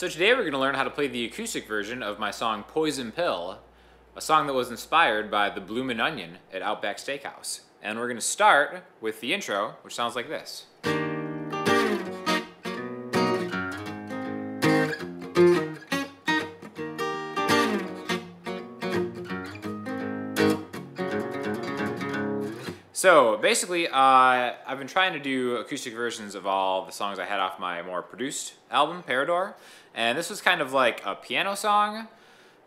So today we're going to learn how to play the acoustic version of my song Poison Pill, a song that was inspired by the Bloomin' Onion at Outback Steakhouse. And we're going to start with the intro, which sounds like this. So basically, I've been trying to do acoustic versions of all the songs I had off my more produced album, Parador, and this was kind of like a piano song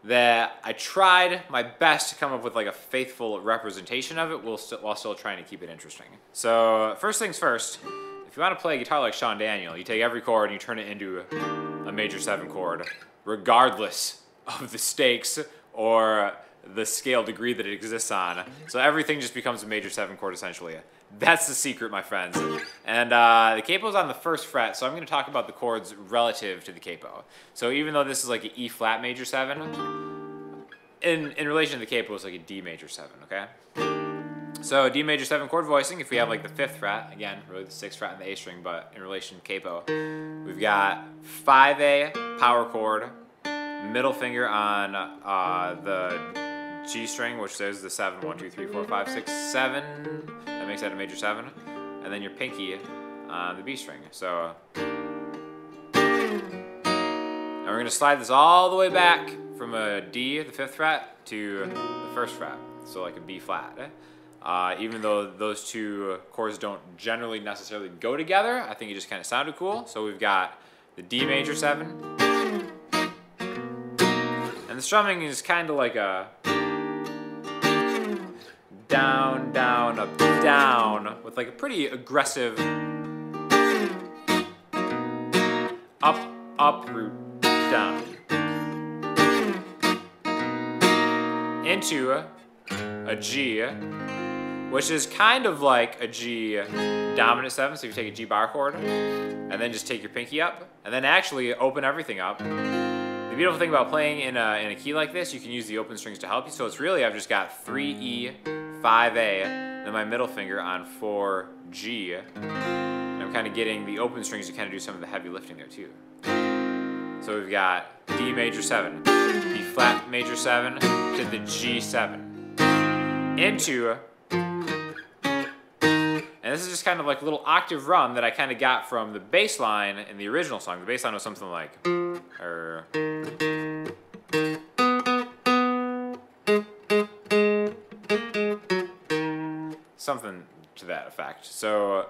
that I tried my best to come up with like a faithful representation of it while still trying to keep it interesting. So first things first, if you want to play guitar like Sean Daniel, you take every chord and you turn it into a major 7 chord, regardless of the stakes or the scale degree that it exists on. So everything just becomes a major 7 chord essentially. That's the secret, my friends. And the capo's on the 1st fret, so I'm going to talk about the chords relative to the capo. So even though this is like an E flat major 7, in relation to the capo, it's like a D major 7, okay? So D major 7 chord voicing, if we have like the 5th fret, again, really the 6th fret and the A string, but in relation to capo, we've got 5A power chord, middle finger on the G string, which says the 7, 1, 2, 3, 4, 5, 6, 7. That makes that a major 7. And then your pinky on the B string. So, and we're going to slide this all the way back from a D, the 5th fret, to the 1st fret. So like a B flat. Even though those two chords don't generally necessarily go together, I think it just kind of sounded cool. So we've got the D major 7. And the strumming is kind of like a down, down, up, down, with like a pretty aggressive up, up, root, down. Into a G, which is kind of like a G dominant 7, so you take a G bar chord, and then just take your pinky up, and then actually open everything up. The beautiful thing about playing in a key like this, you can use the open strings to help you. So it's really, I've just got 3E, 5A, then my middle finger on 4G. And I'm kind of getting the open strings to kind of do some of the heavy lifting there too. So we've got D major 7, B flat major 7 to the G7. Into, and this is just kind of like a little octave run that I kind of got from the bass line in the original song. The bass line was something like, something to that effect. So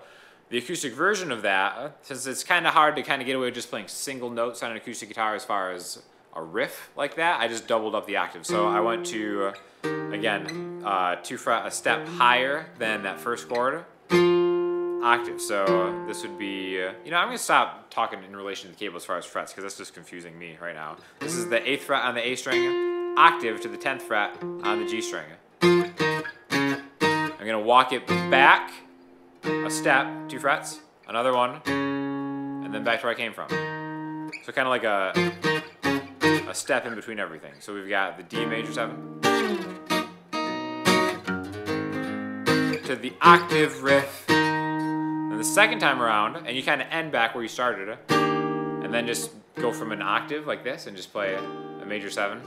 the acoustic version of that, since it's kind of hard to kind of get away with just playing single notes on an acoustic guitar as far as a riff like that, I just doubled up the octave. So I went to, again, 2 fret, a step higher than that 1st chord, octave. So this would be, I'm going to stop talking in relation to the capo as far as frets, because that's just confusing me right now. This is the 8th fret on the A string, octave to the 10th fret on the G string. I'm going to walk it back a step, 2 frets, another one, and then back to where I came from. So kind of like a step in between everything. So we've got the D major 7 to the octave riff. And the second time around, and you kind of end back where you started, and then just go from an octave like this and just play a major 7.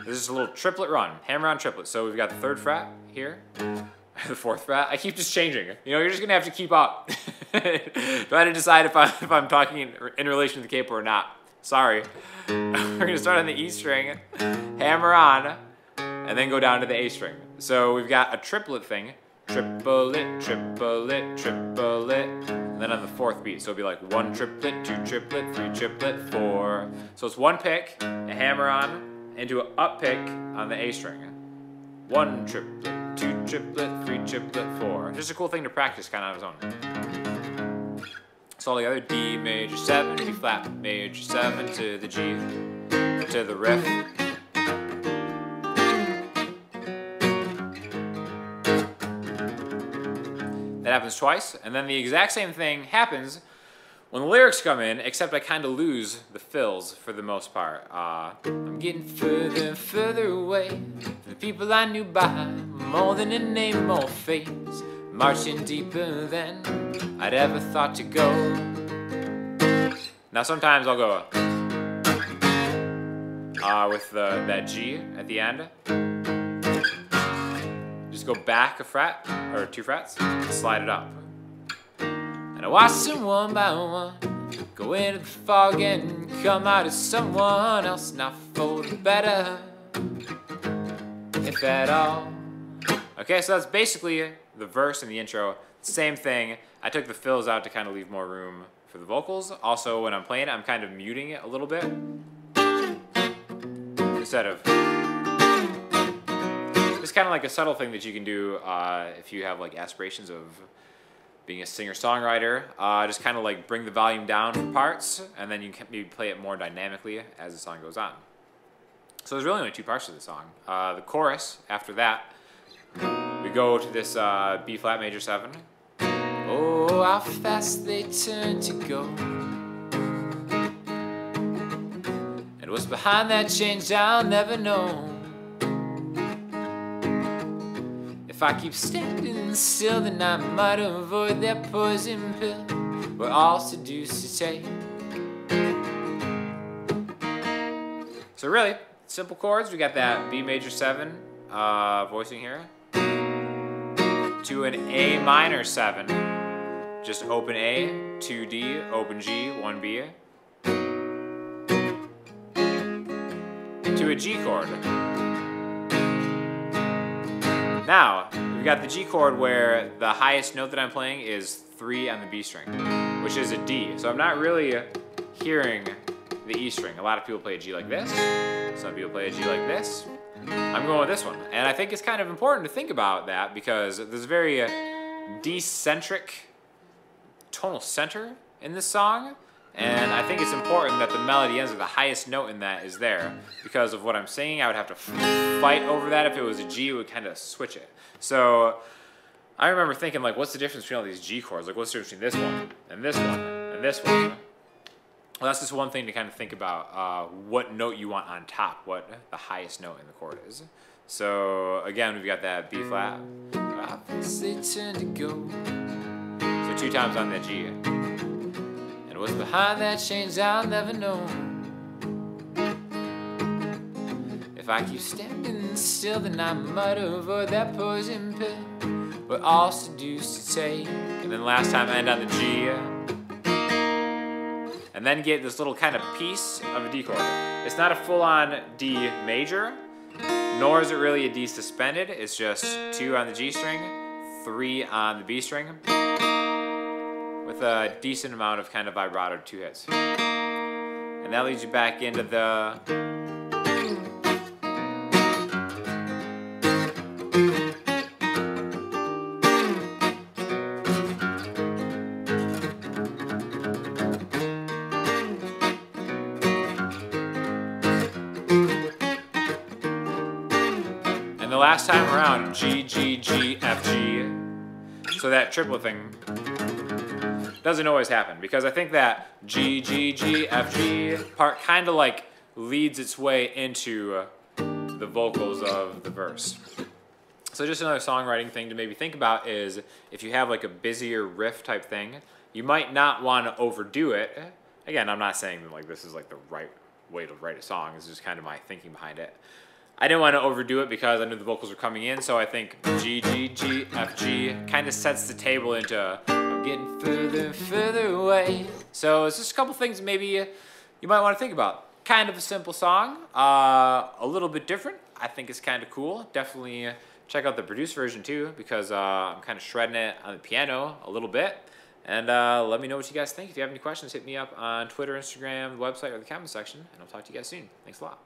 This is a little triplet run, hammer on triplet. So we've got the 3rd fret here, the 4th fret. I keep just changing. You're just gonna have to keep up. Trying to decide if I'm talking in relation to the capo or not. Sorry. We're gonna start on the E string, hammer on, and then go down to the A string. So we've got a triplet thing, triplet, triplet, triplet, and then on the 4th beat. So it'll be like 1 triplet, 2 triplet, 3 triplet, 4. So it's 1 pick, a hammer on, into an up pick on the A string. 1 triplet, 2 triplet, 3 triplet, 4. Just a cool thing to practice kind of on its own. So all together, D major 7, B flat major 7 to the G, to the riff. That happens twice, and then the exact same thing happens when the lyrics come in, except I kind of lose the fills for the most part. I'm getting further and further away from the people I knew by more than a name or face. marching deeper than I'd ever thought to go. Now sometimes I'll go with that G at the end. Just go back a fret, or 2 frets, and slide it up. And I watch them one by one go into the fog and come out as someone else, not for the better, if at all. Okay, so that's basically the verse and the intro. Same thing. I took the fills out to kind of leave more room for the vocals. Also, when I'm playing it, I'm kind of muting it a little bit instead of. It's kind of like a subtle thing that you can do if you have like aspirations of being a singer-songwriter. Just kind of like bring the volume down for parts, and then you can maybe play it more dynamically as the song goes on. So there's really only 2 parts to the song. The chorus, after that, we go to this B flat major 7. Oh, how fast they turn to go. And what's behind that change, I'll never know. If I keep standing still, then I might avoid that poison pill we're all seduced to take. So really, simple chords. We got that B major 7 voicing here, to an A minor 7, just open A, 2 D, open G, 1 B, to a G chord. Now, we've got the G chord where the highest note that I'm playing is 3 on the B string, which is a D. So I'm not really hearing the E string. A lot of people play a G like this. Some people play a G like this. I'm going with this one. And I think it's kind of important to think about that because there's a very D-centric tonal center in this song. And I think it's important that the melody ends with the highest note in that is there. Because of what I'm singing, I would have to fight over that. If it was a G, it would kind of switch it. So I remember thinking, like, what's the difference between all these G chords? Like, what's the difference between this one, and this one, and this one? Well, that's just one thing to kind of think about, what note you want on top, what the highest note in the chord is. So again, we've got that B flat. They tend to go. So 2 times on that G. And what's behind that change, I'll never know. If I keep standing still, then I might avoid that poison pill we're all seduced to take. And then last time I end on the G. And then get this little kind of piece of a D chord. It's not a full-on D major, nor is it really a D suspended. It's just 2 on the G string, 3 on the B string, with a decent amount of kind of vibrato 2 hits. And that leads you back into the... And the last time around, G, G, G, F, G. So that triplet thing doesn't always happen because I think that G, G, G, F, G part kind of like leads its way into the vocals of the verse. So just another songwriting thing to maybe think about is if you have like a busier riff type thing, you might not want to overdo it. Again, I'm not saying that like this is like the right way to write a song. This is just kind of my thinking behind it. I didn't want to overdo it because I knew the vocals were coming in, so I think G, G, G, F, G kind of sets the table into I'm getting further and further away. So it's just a couple things maybe you might want to think about. Kind of a simple song, a little bit different. I think it's kind of cool. Definitely check out the produced version too because I'm kind of shredding it on the piano a little bit. And let me know what you guys think. If you have any questions, hit me up on Twitter, Instagram, the website, or the comment section, and I'll talk to you guys soon. Thanks a lot.